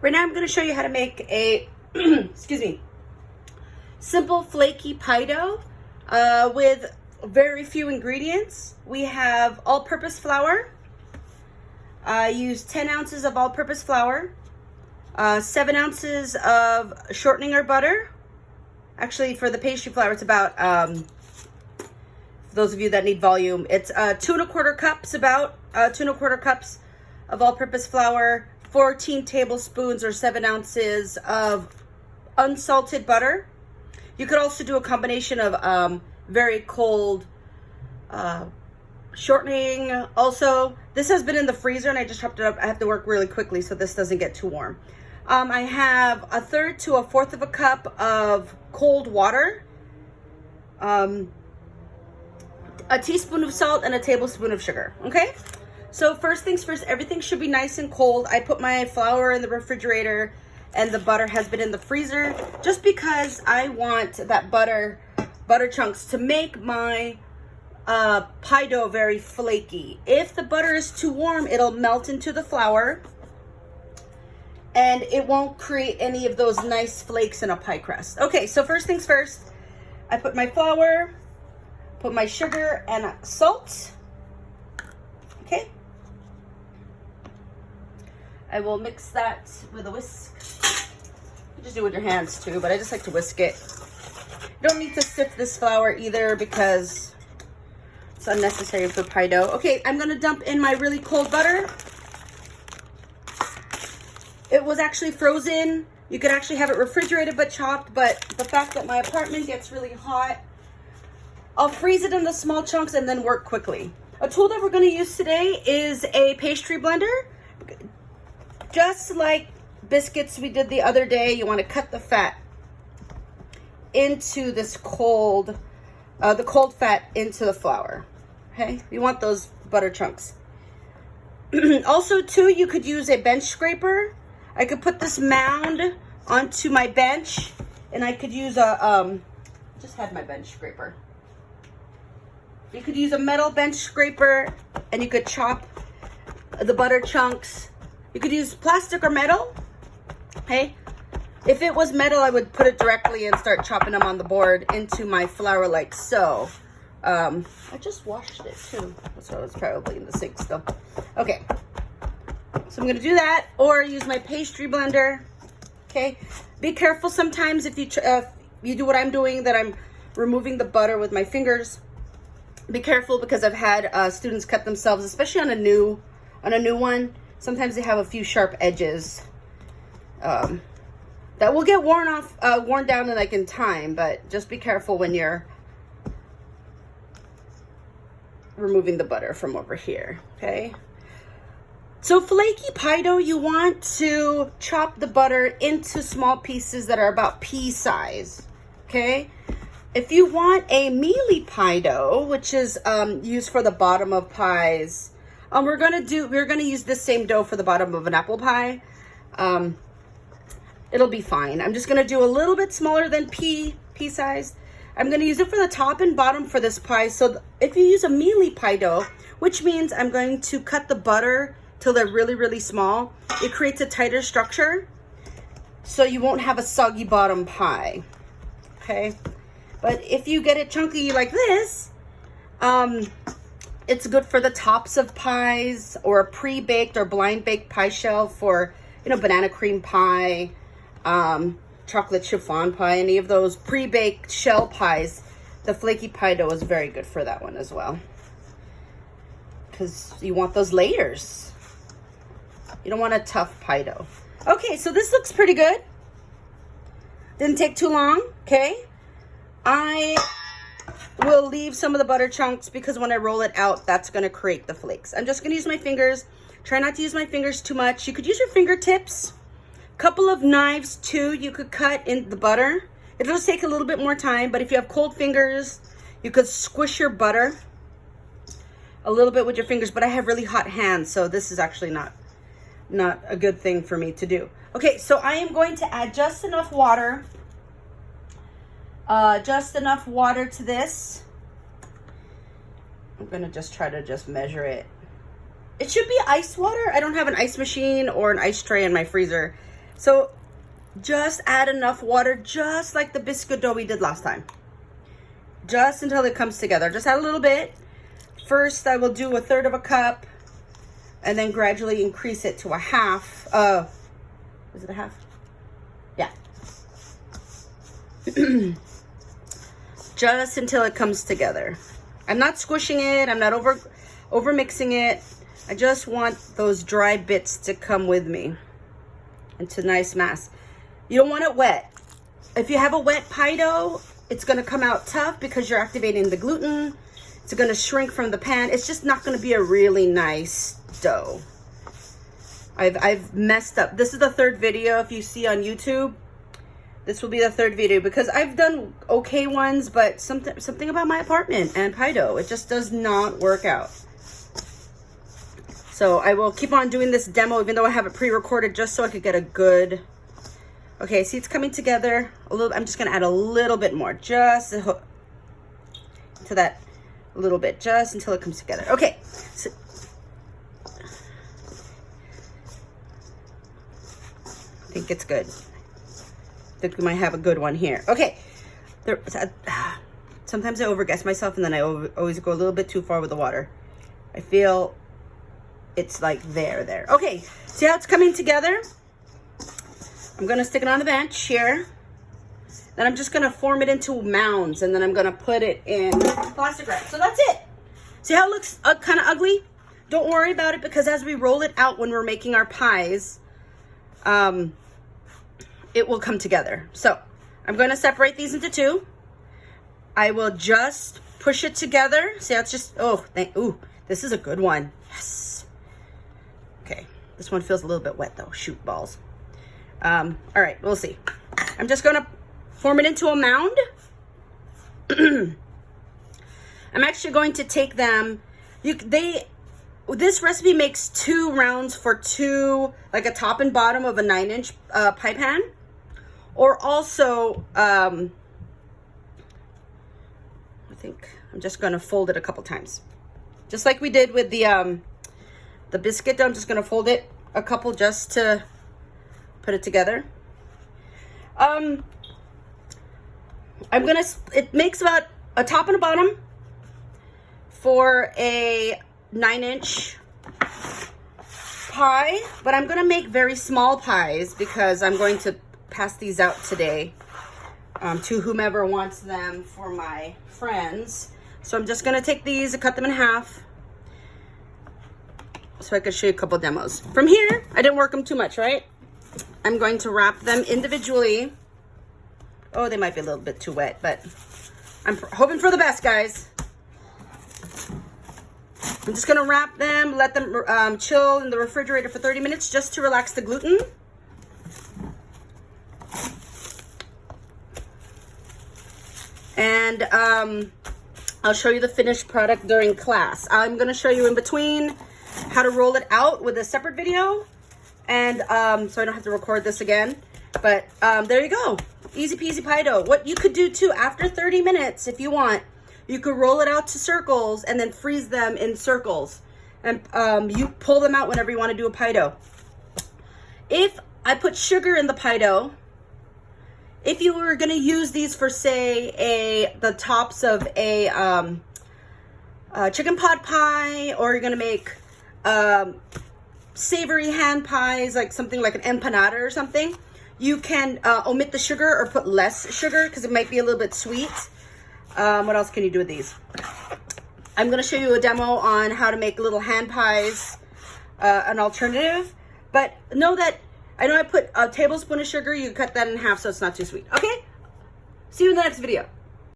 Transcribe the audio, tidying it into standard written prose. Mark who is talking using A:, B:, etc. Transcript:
A: Right now I'm going to show you how to make a, excuse me, simple flaky pie dough with very few ingredients. We have all-purpose flour. I use 10 ounces of all-purpose flour, 7 ounces of shortening or butter. Actually, for the pastry flour, it's about, for those of you that need volume, it's 2¼ cups, about 2¼ cups of all-purpose flour, 14 tablespoons or 7 ounces of unsalted butter. You could also do a combination of very cold shortening. Also, this has been in the freezer and I just chopped it up. I have to work really quickly so this doesn't get too warm. I have 1/3 to 1/4 of a cup of cold water, a teaspoon of salt, and a tablespoon of sugar. Okay, so first things first, everything should be nice and cold. I put my flour in the refrigerator and the butter has been in the freezer just because I want that butter chunks to make my pie dough very flaky. If the butter is too warm, it'll melt into the flour and it won't create any of those nice flakes in a pie crust. Okay, so first things first, I put my flour, put my sugar and salt. Okay, I will mix that with a whisk. You just do it with your hands too, but I just like to whisk it. You don't need to sift this flour either because it's unnecessary for pie dough. Okay, I'm gonna dump in my really cold butter. It was actually frozen. You could actually have it refrigerated but chopped, but the fact that my apartment gets really hot, I'll freeze it into small chunks and then work quickly. A tool that we're gonna use today is a pastry blender. Just like biscuits we did the other day, you wanna cut the fat into this cold, the cold fat into the flour, okay? You want those butter chunks. Also too, you could use a bench scraper. I could put this mound onto my bench and I could use a, just had my bench scraper. You could use a metal bench scraper and you could chop the butter chunks. You could use plastic or metal, okay? If it was metal, I would put it directly and start chopping them on the board into my flour like so. I just washed it too. So it's probably in the sink still. Okay. So I'm gonna do that, or use my pastry blender. Okay, be careful sometimes if you do what I'm doing, that I'm removing the butter with my fingers. Be careful because I've had students cut themselves, especially on a new one. Sometimes they have a few sharp edges that will get worn down in time. But just be careful when you're removing the butter from over here. Okay. So flaky pie dough, you want to chop the butter into small pieces that are about pea size, okay? If you want a mealy pie dough, which is used for the bottom of pies, we're gonna use this same dough for the bottom of an apple pie. It'll be fine. I'm just gonna do a little bit smaller than pea size. I'm gonna use it for the top and bottom for this pie. So if you use a mealy pie dough, which means I'm going to cut the butter till they're really, really small, it creates a tighter structure, so you won't have a soggy bottom pie, okay? But if you get it chunky like this, it's good for the tops of pies, or a pre-baked or blind baked pie shell for, you know, banana cream pie, chocolate chiffon pie, any of those pre-baked shell pies. The flaky pie dough is very good for that one as well, because you want those layers. You don't want a tough pie dough. Okay, so this looks pretty good. Didn't take too long, okay? I will leave some of the butter chunks because when I roll it out, that's gonna create the flakes. I'm just gonna use my fingers. Try not to use my fingers too much. You could use your fingertips. Couple of knives too, you could cut in the butter. It'll just take a little bit more time, but if you have cold fingers, you could squish your butter a little bit with your fingers, but I have really hot hands, so this is actually not a good thing for me to do. Okay, so I am going to add just enough water to this. I'm gonna just try to measure it. It should be ice water. I don't have an ice machine or an ice tray in my freezer. So just add enough water, just like the biscuit dough we did last time. Just until it comes together. Just add a little bit. First, I will do 1/3 of a cup, and then gradually increase it to a half. Is it a half? Yeah. Just until it comes together. I'm not squishing it. I'm not over mixing it. I just want those dry bits to come with me into nice mass. You don't want it wet. If you have a wet pie dough, it's going to come out tough because you're activating the gluten. It's going to shrink from the pan. It's just not going to be a really nice dough. I've messed up. This is the 3rd video if you see on YouTube. This will be the 3rd video because I've done okay ones, but something about my apartment and pie dough, it just does not work out. So I will keep on doing this demo even though I have it pre-recorded just so I could get a good... Okay, see it's coming together a little. I'm just going to add a little bit more just to that little bit, just until it comes together. Okay. So, I think it's good. I think we might have a good one here. Okay. Sometimes I overguess myself and then I always go a little bit too far with the water. I feel it's like there. Okay. See how it's coming together? I'm going to stick it on the bench here. Then I'm just going to form it into mounds. And then I'm going to put it in plastic wrap. So that's it. See how it looks kind of ugly? Don't worry about it because as we roll it out when we're making our pies, it will come together. So I'm going to separate these into 2. I will just push it together. See how it's just, ooh, this is a good one. Yes. Okay. This one feels a little bit wet though. Shoot balls. All right, we'll see. I'm just going to form it into a mound. I'm actually going to take them. This recipe makes 2 rounds for 2, like a top and bottom of a 9-inch pie pan. Or also, I think I'm just going to fold it a couple times. Just like we did with the biscuit dough, I'm just going to fold it a couple just to put it together. It makes about a top and a bottom for a 9-inch pie, but I'm gonna make very small pies because I'm going to pass these out today to whomever wants them for my friends. So I'm just gonna take these and cut them in half so I can show you a couple demos. From here, I didn't work them too much, right? I'm going to wrap them individually. Oh, they might be a little bit too wet, but I'm hoping for the best, guys. I'm just going to wrap them, let them chill in the refrigerator for 30 minutes just to relax the gluten. And I'll show you the finished product during class. I'm going to show you in between how to roll it out with a separate video. And so I don't have to record this again. But there you go. Easy peasy pie dough. What you could do too, after 30 minutes, if you want, you could roll it out to circles and then freeze them in circles. And you pull them out whenever you want to do a pie dough. If I put sugar in the pie dough, if you were going to use these for, say, the tops of a chicken pot pie, or you're going to make savory hand pies, like something like an empanada or something, you can omit the sugar or put less sugar because it might be a little bit sweet. What else can you do with these? I'm going to show you a demo on how to make little hand pies, an alternative. But know that, I know I put a tablespoon of sugar. You cut that in half so it's not too sweet. Okay? See you in the next video.